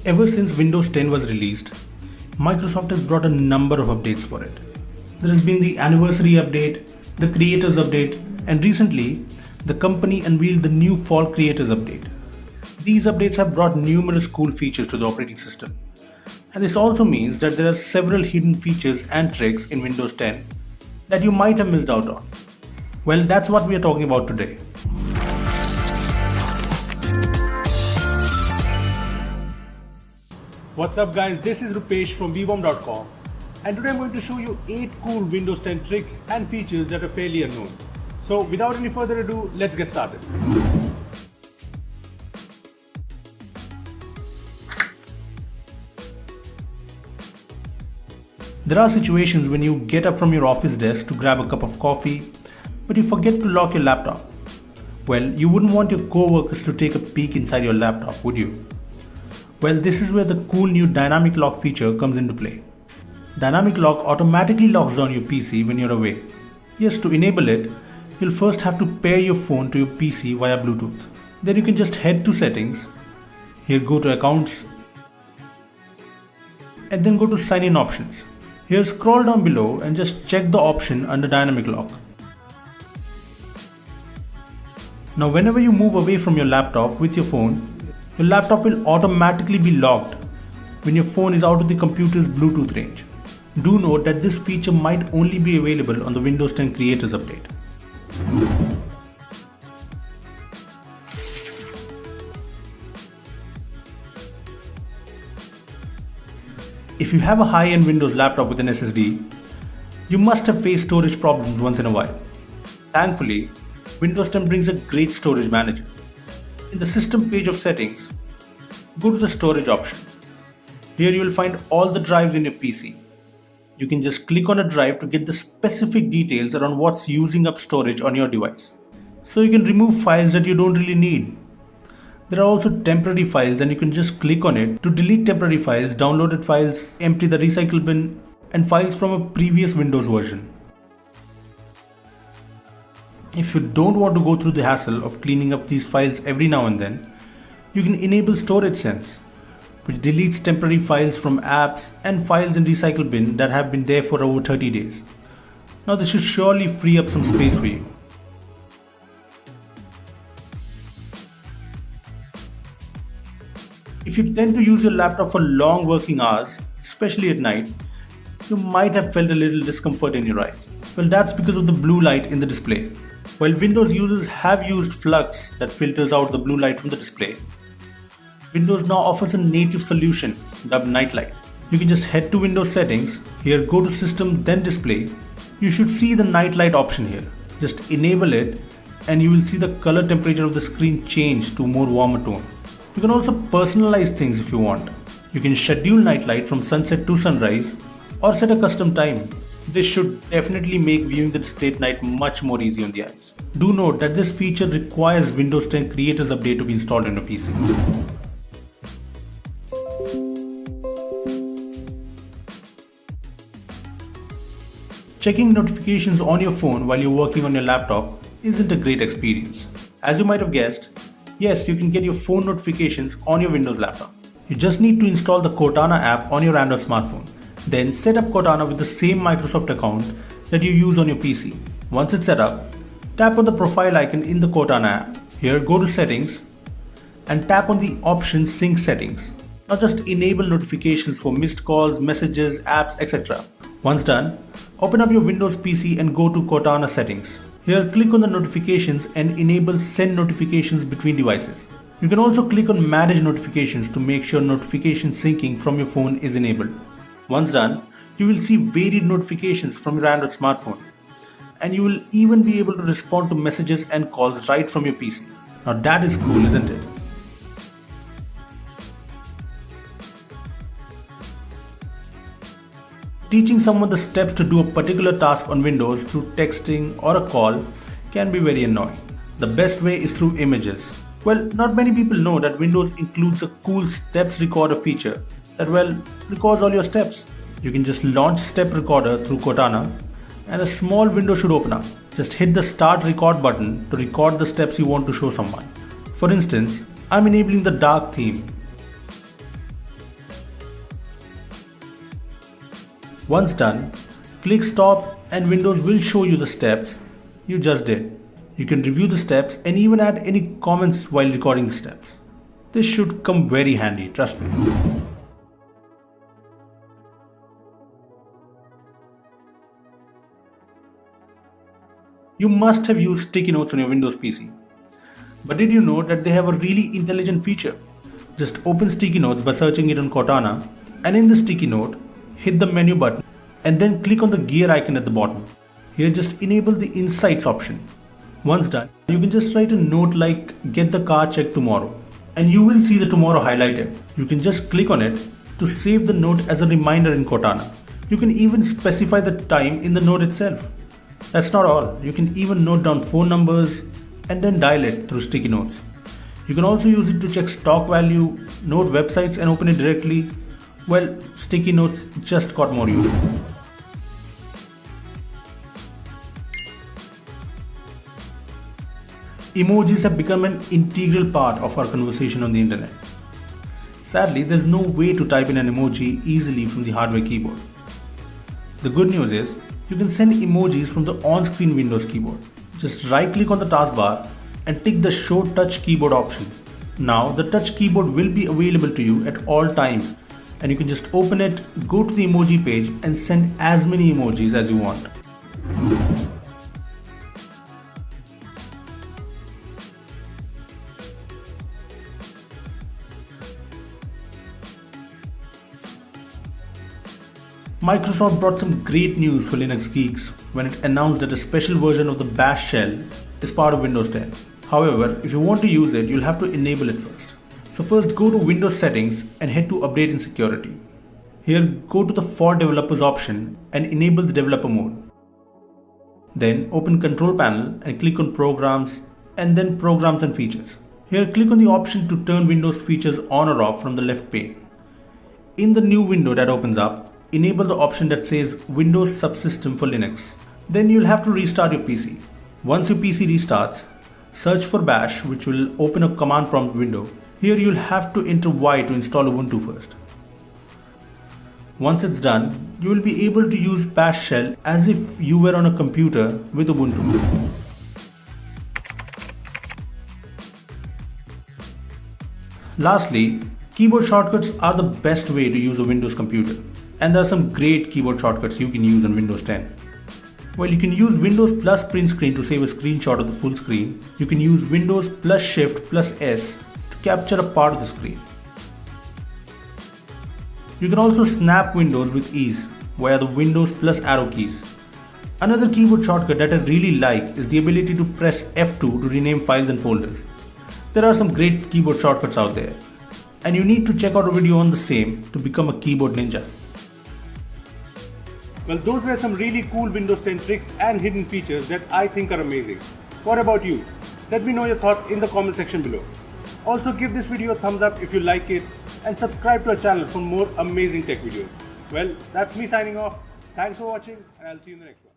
Ever since Windows 10 was released, Microsoft has brought a number of updates for it. There has been the anniversary update, the creators update, and recently, the company unveiled the new fall creators update. These updates have brought numerous cool features to the operating system. And this also means that there are several hidden features and tricks in Windows 10 that you might have missed out on. Well, that's what we are talking about today. What's up guys, this is Rupesh from vbomb.com, and today I'm going to show you 8 cool Windows 10 tricks and features that are fairly unknown. So without any further ado, let's get started. There are situations when you get up from your office desk to grab a cup of coffee, but you forget to lock your laptop. Well, you wouldn't want your co-workers to take a peek inside your laptop, would you? Well, this is where the cool new Dynamic Lock feature comes into play. Dynamic Lock automatically locks down your PC when you're away. Yes, to enable it, you'll first have to pair your phone to your PC via Bluetooth. Then you can just head to Settings, here go to Accounts, and then go to Sign In Options. Here scroll down below and just check the option under Dynamic Lock. Now whenever you move away from your laptop with your phone, your laptop will automatically be locked when your phone is out of the computer's Bluetooth range. Do note that this feature might only be available on the Windows 10 Creators Update. If you have a high-end Windows laptop with an SSD, you must have faced storage problems once in a while. Thankfully, Windows 10 brings a great storage manager. In the system page of settings, go to the storage option. Here you will find all the drives in your PC. You can just click on a drive to get the specific details around what's using up storage on your device. So you can remove files that you don't really need. There are also temporary files and you can just click on it to delete temporary files, downloaded files, empty the recycle bin, and files from a previous Windows version. If you don't want to go through the hassle of cleaning up these files every now and then, you can enable Storage Sense, which deletes temporary files from apps and files in recycle bin that have been there for over 30 days. Now this should surely free up some space for you. If you tend to use your laptop for long working hours, especially at night, you might have felt a little discomfort in your eyes. Well, that's because of the blue light in the display. While Windows users have used Flux that filters out the blue light from the display, Windows now offers a native solution dubbed Nightlight. You can just head to Windows Settings, here go to System then Display. You should see the Nightlight option here. Just enable it and you will see the color temperature of the screen change to a more warmer tone. You can also personalize things if you want. You can schedule Nightlight from sunset to sunrise or set a custom time. This should definitely make viewing the display at night much more easy on the eyes. Do note that this feature requires Windows 10 Creators Update to be installed on your PC. Checking notifications on your phone while you're working on your laptop isn't a great experience. As you might have guessed, yes, you can get your phone notifications on your Windows laptop. You just need to install the Cortana app on your Android smartphone. Then set up Cortana with the same Microsoft account that you use on your PC. Once it's set up, tap on the profile icon in the Cortana app. Here go to Settings and tap on the option Sync Settings. Now just enable notifications for missed calls, messages, apps, etc. Once done, open up your Windows PC and go to Cortana Settings. Here click on the notifications and enable Send Notifications between devices. You can also click on Manage Notifications to make sure notification syncing from your phone is enabled. Once done, you will see varied notifications from your Android smartphone, and you will even be able to respond to messages and calls right from your PC. Now that is cool, isn't it? Teaching someone the steps to do a particular task on Windows through texting or a call can be very annoying. The best way is through images. Well, not many people know that Windows includes a cool steps recorder feature that records all your steps. You can just launch Step Recorder through Cortana and a small window should open up. Just hit the Start Record button to record the steps you want to show someone. For instance, I'm enabling the dark theme. Once done, click stop and Windows will show you the steps you just did. You can review the steps and even add any comments while recording the steps. This should come very handy, trust me. You must have used sticky notes on your Windows PC. But did you know that they have a really intelligent feature? Just open sticky notes by searching it on Cortana, and in the sticky note, hit the menu button and then click on the gear icon at the bottom. Here just enable the insights option. Once done, you can just write a note like get the car checked tomorrow and you will see the tomorrow highlighted. You can just click on it to save the note as a reminder in Cortana. You can even specify the time in the note itself. That's not all, you can even note down phone numbers and then dial it through sticky notes. You can also use it to check stock value, note websites and open it directly. Well, sticky notes just got more useful. Emojis have become an integral part of our conversation on the internet. Sadly, there's no way to type in an emoji easily from the hardware keyboard. The good news is, you can send emojis from the on-screen Windows keyboard. Just right-click on the taskbar and tick the Show Touch Keyboard option. Now, the touch keyboard will be available to you at all times, and you can just open it, go to the emoji page and send as many emojis as you want. Microsoft brought some great news for Linux geeks when it announced that a special version of the Bash shell is part of Windows 10. However, if you want to use it, you'll have to enable it first. So first go to Windows settings and head to Update and Security. Here go to the For Developers option and enable the developer mode. Then open Control Panel and click on Programs and then Programs and Features. Here click on the option to turn Windows features on or off from the left pane. In the new window that opens up, enable the option that says Windows Subsystem for Linux. Then you'll have to restart your PC. Once your PC restarts, search for Bash, which will open a command prompt window. Here you'll have to enter Y to install Ubuntu first. Once it's done, you will be able to use Bash shell as if you were on a computer with Ubuntu. Lastly, keyboard shortcuts are the best way to use a Windows computer. And there are some great keyboard shortcuts you can use on Windows 10. Well, you can use Windows plus print screen to save a screenshot of the full screen. You can use Windows plus Shift plus S to capture a part of the screen. You can also snap windows with ease via the Windows plus arrow keys. Another keyboard shortcut that I really like is the ability to press F2 to rename files and folders. There are some great keyboard shortcuts out there, and you need to check out a video on the same to become a keyboard ninja. Well, those were some really cool Windows 10 tricks and hidden features that I think are amazing. What about you? Let me know your thoughts in the comment section below. Also give this video a thumbs up if you like it and subscribe to our channel for more amazing tech videos. Well, that's me signing off. Thanks for watching and I'll see you in the next one.